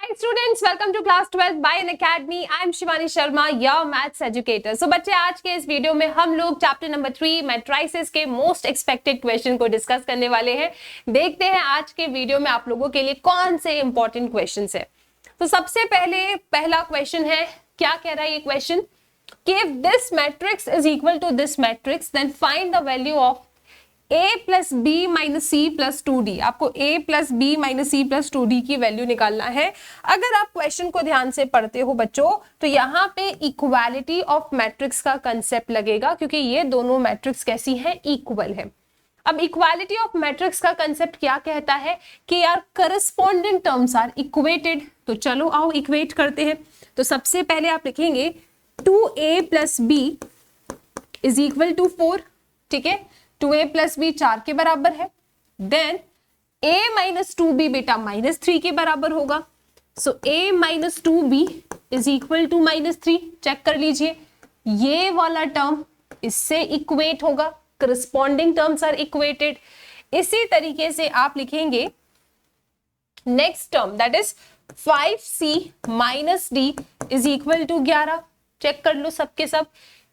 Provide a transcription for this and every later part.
Hi students, welcome to class 12 by Unacademy. I am Shivani Sharma, your maths educator. So बच्चे आज के इस video में हम लोग चैप्टर नंबर 3 मैट्रिसेस के मोस्ट एक्सपेक्टेड क्वेश्चन को डिस्कस करने वाले हैं। देखते हैं आज के वीडियो में आप लोगों के लिए कौन से इंपॉर्टेंट क्वेश्चंस है। तो सबसे पहले पहला क्वेश्चन है, क्या कह रहा है ये क्वेश्चन कि if this matrix is equal to this matrix then find the value of a plus B minus C plus 2d। आपको a plus B minus C plus 2d की वैल्यू निकालना है। अगर आप क्वेश्चन को ध्यान से पढ़ते हो बच्चों तो यहाँ पे इक्वालिटी ऑफ मैट्रिक्स का कंसेप्ट लगेगा, क्योंकि ये दोनों मैट्रिक्स कैसी है, इक्वल है। अब इक्वालिटी ऑफ मैट्रिक्स का कंसेप्ट क्या कहता है कि यार करस्पॉन्डिंग टर्म्स आर इक्वेटेड। तो चलो आओ इक्वेट करते हैं। तो सबसे पहले आप लिखेंगे 2a plus B is equal to 4। ठीक है, 2a प्लस बी 4 के बराबर है। देन a माइनस 2b बेटा माइनस 3 के बराबर होगा। So a minus 2b is equal to minus 3। Check कर लीजिए, ये वाला टर्म इससे इक्वेट होगा, करस्पॉन्डिंग टर्म्स आर इक्वेटेड। इसी तरीके से आप लिखेंगे next term that is 5c minus d is equal to 11। Check कर लो सबके सब,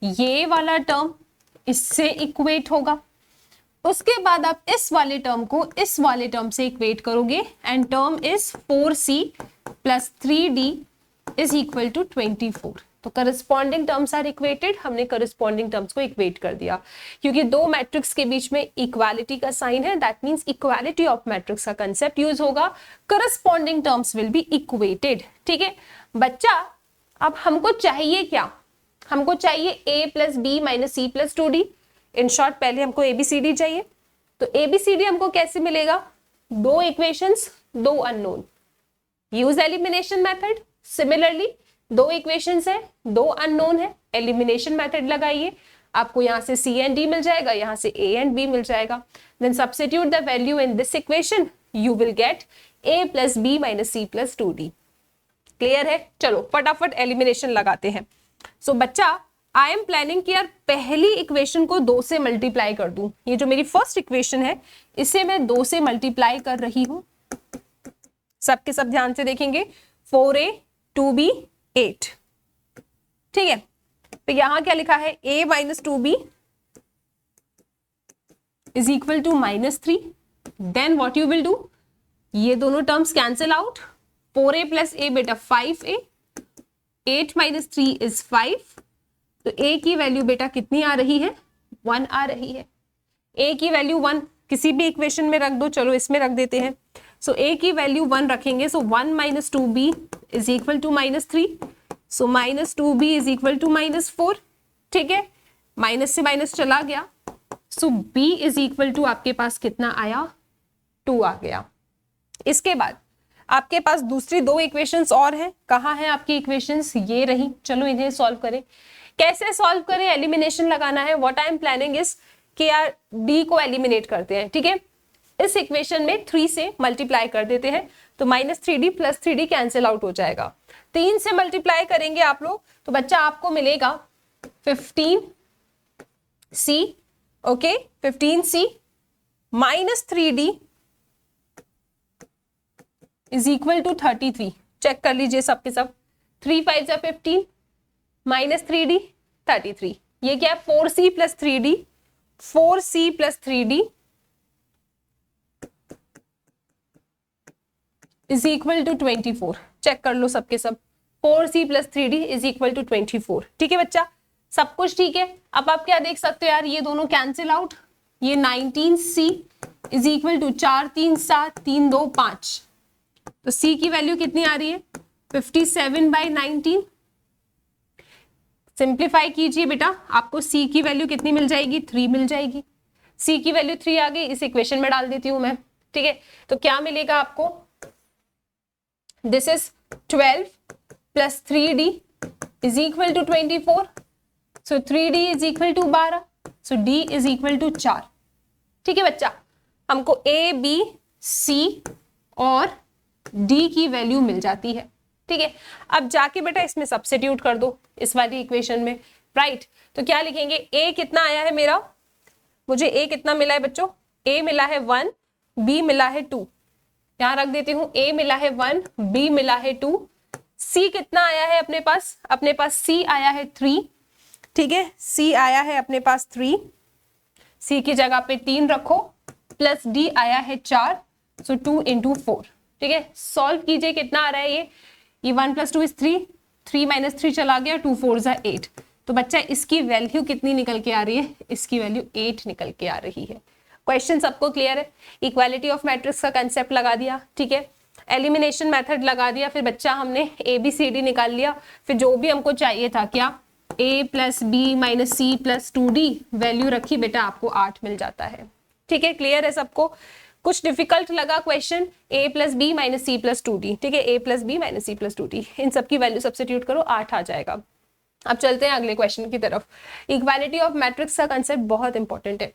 ये वाला टर्म इससे इक्वेट होगा। उसके बाद आप इस वाले टर्म को इस वाले टर्म से इक्वेट करोगे and term is 4c plus 3d is equal to 24। तो करस्पॉन्डिंग टर्म्स आर इक्वेटेड। हमने करस्पॉन्डिंग टर्म्स को इक्वेट कर दिया, क्योंकि दो मैट्रिक्स के बीच में इक्वालिटी का साइन है, that means equality of matrix का कंसेप्ट यूज होगा। Corresponding terms will be equated. ठीक है बच्चा, अब हमको चाहिए क्या, हमको चाहिए a plus B minus C plus 2d। In short पहले हमको ABCD चाहिए। तो ABCD हमको कैसे मिलेगा, दो इक्वेशंस दो unknown, use elimination method. Similarly दो इक्वेशंस है दो अननोन है, एलिमिनेशन मेथड लगाइए, आपको यहां से C एंड D मिल जाएगा, यहां से A एंड B मिल जाएगा। Then substitute the value in this equation, you will get a plus B minus C plus 2d। Clear है? चलो फटाफट एलिमिनेशन लगाते हैं। सो बच्चा आई एम प्लानिंग कि यार पहली इक्वेशन को 2 से मल्टीप्लाई कर दूं। ये जो मेरी फर्स्ट इक्वेशन है इसे मैं 2 से मल्टीप्लाई कर रही हूं। सबके सब ध्यान से देखेंगे, 4a 2b 8। ठीक है, तो यहां क्या लिखा है, a minus 2b is equal to minus 3। Then what you will do, ये दोनों terms cancel out. 4a plus a बेटा 5a, 8 माइनस 3 इज 5। तो a की वैल्यू बेटा कितनी आ रही है, 1 आ रही है। a की वैल्यू 1 किसी भी इक्वेशन में रख दो, चलो इसमें रख देते हैं। सो a की वैल्यू 1 रखेंगे, so 1 minus 2b is equal to minus 3। So minus 2b is equal to minus 4। ठीक है, माइनस से माइनस चला गया, so b is equal to आपके पास कितना आया, 2 आ गया। इसके बाद आपके पास दूसरी दो इक्वेशंस और हैं। कहाँ हैं आपकी इक्वेशंस, ये रही। चलो इन्हें सॉल्व करें। कैसे सॉल्व करें, एलिमिनेशन लगाना है। What I am planning is कि यार d को एलिमिनेट करते हैं। ठीक है, इस इक्वेशन में 3 से मल्टीप्लाई कर देते हैं, तो minus 3d plus 3d cancel out हो जाएगा। 3 से मल्टीप्लाई करेंगे आप लोग, तो बच्चा आपको मिलेगा 15c। Okay, 15c minus 3d is equal to 33। चेक कर लीजिए सबके सब, 3 5 जा 15 माइनस 3d 33। ये क्या है, 4c plus 3d, 4c plus 3d is equal to 24। Check कर लो सबके सब, 4c plus 3d is equal to 24। ठीक है बच्चा, सब कुछ ठीक है। अब आप क्या देख सकते हो यार, ये दोनों कैंसिल आउट। ये 19c इज इक्वल टू 4 3 7 3 2 5। तो c की वैल्यू कितनी आ रही है, 57/19। सिंप्लीफाई कीजिए बेटा, आपको c की वैल्यू कितनी मिल जाएगी, 3 मिल जाएगी। c की वैल्यू 3 आ गई, इस इक्वेशन में डाल देती हूं मैं। ठीक है, तो क्या मिलेगा आपको, this is 12 plus 3d is equal to 24। So 3d is equal to 12। So d is equal to 4। ठीक है बच्चा, हमको a b c और d की वैल्यू मिल जाती है। ठीक है, अब जाके बेटा इसमें सब्स्टिट्यूट कर दो इस वाली इक्वेशन में। राइट, तो क्या लिखेंगे, a कितना आया है मेरा, मुझे a कितना मिला है बच्चों, a मिला है 1, b मिला है 2, यहाँ रख देती हूँ, A मिला है 1, B मिला है 2, C कितना आया है अपने पास C आया है 3, ठीक है, C आया है अपने पास 3, C की जगह पे 3 रखो, प्लस D आया है 4, सो 2 into 4, ठीक है। सॉल्व कीजिए, कितना आ रहा है ये 1 + 2 is 3, 3 - 3 चला गया, 2 4 = 8। तो बच्चा इसकी वैल्यू कितनी निकल के आ रही है, इसकी वैल्यू 8 निकल के आ रही है। क्वेश्चन सबको क्लियर है? इक्वालिटी ऑफ मैट्रिक्स का कंसेप्ट लगा दिया, ठीक है, एलिमिनेशन मेथड लगा दिया, फिर बच्चा हमने ABCD निकाल लिया, फिर जो भी हमको चाहिए था, क्या A + B - C + 2D value रखी, बेटा आपको 8 मिल जाता है। ठीक है, क्लियर है सबको? कुछ डिफिकल्ट लगा question, A + B - C + 2D, ठीक है, A + B - C + 2D, इन सब की वैल्यू सब्स्टिट्यूट करो, 8 आ जाएगा। अब चलते हैं अगले क्वेश्चन की तरफ। इक्वालिटी ऑफ मैट्रिक्स का कंसेप्ट बहुत इंपॉर्टेंट है।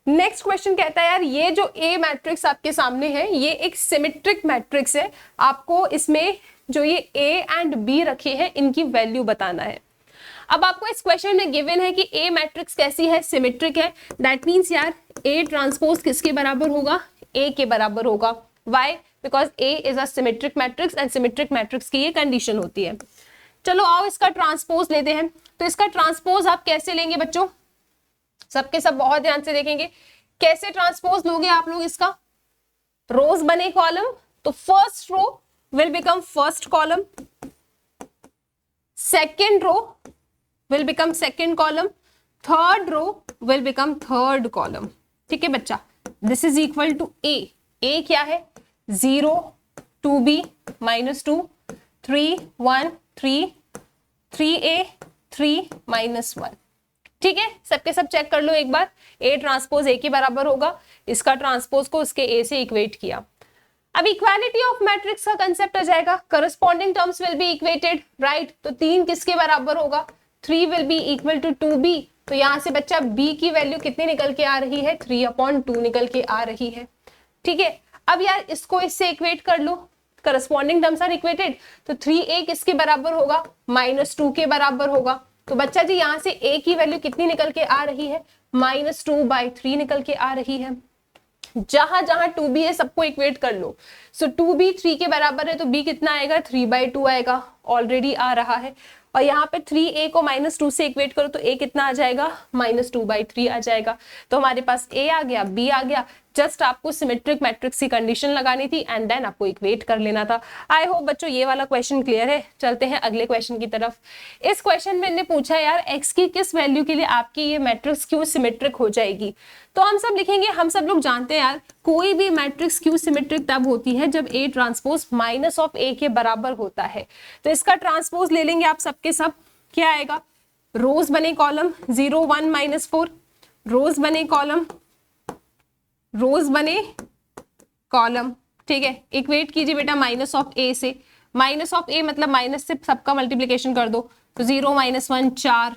नेक्स्ट क्वेश्चन कहता है, यार ये जो A मैट्रिक्स आपके सामने है, ये एक सिमेट्रिक मैट्रिक्स है, आपको इसमें जो ये A एंड B रखे हैं, इनकी वैल्यू बताना है। अब आपको इस क्वेश्चन में गिवन है कि A मैट्रिक्स कैसी है, सिमेट्रिक है, दैट मीन्स यार A ट्रांसपोज किसके बराबर होगा, A के बराबर होगा। Why? Because A is a symmetric matrix and symmetric matrix की ये कंडीशन होती है। चलो आओ इसका ट्रांसपोज लेते हैं। तो इसका ट्रांसपोज आप कैसे लेंगे बच्चों, सबके सब बहुत ध्यान से देखेंगे। कैसे ट्रांसपोज लोगे आप लोग इसका, रोज बने कॉलम, तो first row will become first column, second row will become second column, third row will become third column. ठीक है बच्चा, this is equal to A क्या है, 0 2B -2 3 1 3 3A 3 -1। ठीक है, सबके सब चेक कर लो एक बार। A ट्रांसपोज A के बराबर होगा, इसका ट्रांसपोज को उसके A से इक्वेट किया। अब इक्वालिटी ऑफ मैट्रिक्स का कंसेप्ट आ जाएगा, corresponding terms will be equated, right. तो 3 किसके बराबर होगा, 3 will be equal to 2B। तो यहां से बच्चा B की वैल्यू कितनी निकल के आ रही है, 3/2 निकल के आ रही है। ठीक है, अब यार इसको इससे इक्वेट कर लो, करस्पॉन्डिंग टर्म्स आर इक्वेटेड, तो 3A किसके बराबर होगा, -2 के बराबर होगा। तो बच्चा जी यहाँ से A की वैल्यू कितनी निकल के आ रही है, -2/3 निकल के आ रही है। जहां जहां 2B है सबको इक्वेट कर लो। सो 2B 3 के बराबर है, तो B कितना आएगा, 3/2 आएगा, ऑलरेडी आ रहा है। और यहाँ पे 3A को -2 से इक्वेट करो तो A कितना आ जाएगा, -2/3 आ जाएगा। तो हमारे पास A आ गया, B आ गया, जस्ट आपको सिमेट्रिक मैट्रिक्स की कंडीशन लगानी थी एंड देन आपको इक्वेट कर लेना था। आई होप बच्चों ये वाला क्वेश्चन क्लियर है। चलते हैं अगले क्वेश्चन की तरफ। इस क्वेश्चन में मैंने पूछा यार x की किस वैल्यू के लिए आपकी ये मैट्रिक्स क्यों सिमेट्रिक हो जाएगी। तो हम सब लिखेंगे, हम सब लोग जानते हैं यार कोई भी मैट्रिक्स क्यों सिमेट्रिक तब होती है जब A ट्रांसपोज -A के बराबर होता है। तो इसका ट्रांसपोज ले लेंगे आप सबके सब, क्या आएगा, रोज बने कॉलम 0 1 -4, रोज बने कॉलम, रोज बने कॉलम। ठीक है, इक्वेट कीजिए बेटा -A से, -A मतलब माइनस से सबका मल्टीप्लीकेशन कर दो, तो 0 -1 4,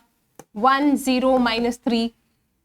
1 0 -3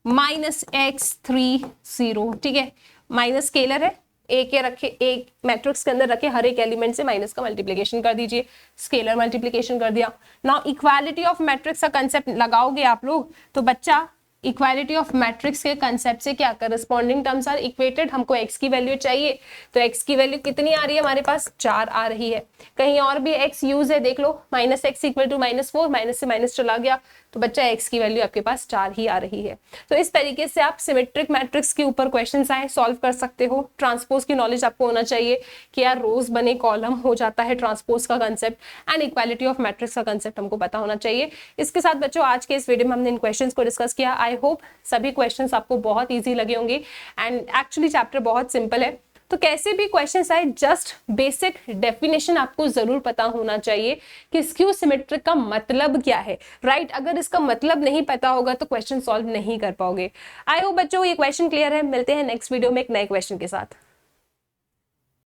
-x 3 0। ठीक है, माइनस स्केलर है, A के रखे, एक मैट्रिक्स के अंदर रखे हर एक एलिमेंट से माइनस का मल्टीप्लीकेशन कर दीजिए, स्केलर मल्टीप्लीकेशन कर दिया। नाउ इक्वालिटी ऑफ मैट्रिक्स का कंसेप्ट लगाओगे आप लोग, तो बच्चा इक्वालिटी ऑफ मैट्रिक्स के कंसेप्ट से क्या, करस्पॉन्डिंग टर्म्स आर इक्वेटेड, हमको x की वैल्यू चाहिए, तो x की वैल्यू कितनी आ रही है हमारे पास, 4 आ रही है। कहीं और भी x यूज है, देख लो, -x = -4, माइनस से माइनस चला गया, तो बच्चा x की वैल्यू आपके पास 4 ही आ रही है। तो इस तरीके से आप सिमेट्रिक मैट्रिक्स के ऊपर क्वेश्चंस आए सॉल्व कर सकते हो। ट्रांसपोज की नॉलेज आपको होना चाहिए कि यार रोज बने कॉलम हो जाता है ट्रांसपोज का concept, and equality of matrix का कंसेप्ट हमको पता होना चाहिए। इसके साथ बच्चों आज के इस वीडियो में हमने इन क्वेश्चंस को डिस्कस किया। आई होप सभी क्वेश्चंस आपको बहुत इजी लगे होंगे, एंड एक्चुअली चैप्टर बहुत सिंपल है। तो कैसे भी क्वेश्चंस आए, जस्ट बेसिक डेफिनेशन आपको जरूर पता होना चाहिए कि स्क्यू सिमेट्रिक का मतलब क्या है, राइट। अगर इसका मतलब नहीं पता होगा तो क्वेश्चन सॉल्व नहीं कर पाओगे। आई होप बच्चों ये क्वेश्चन क्लियर है। मिलते हैं नेक्स्ट वीडियो में एक नए क्वेश्चन के साथ।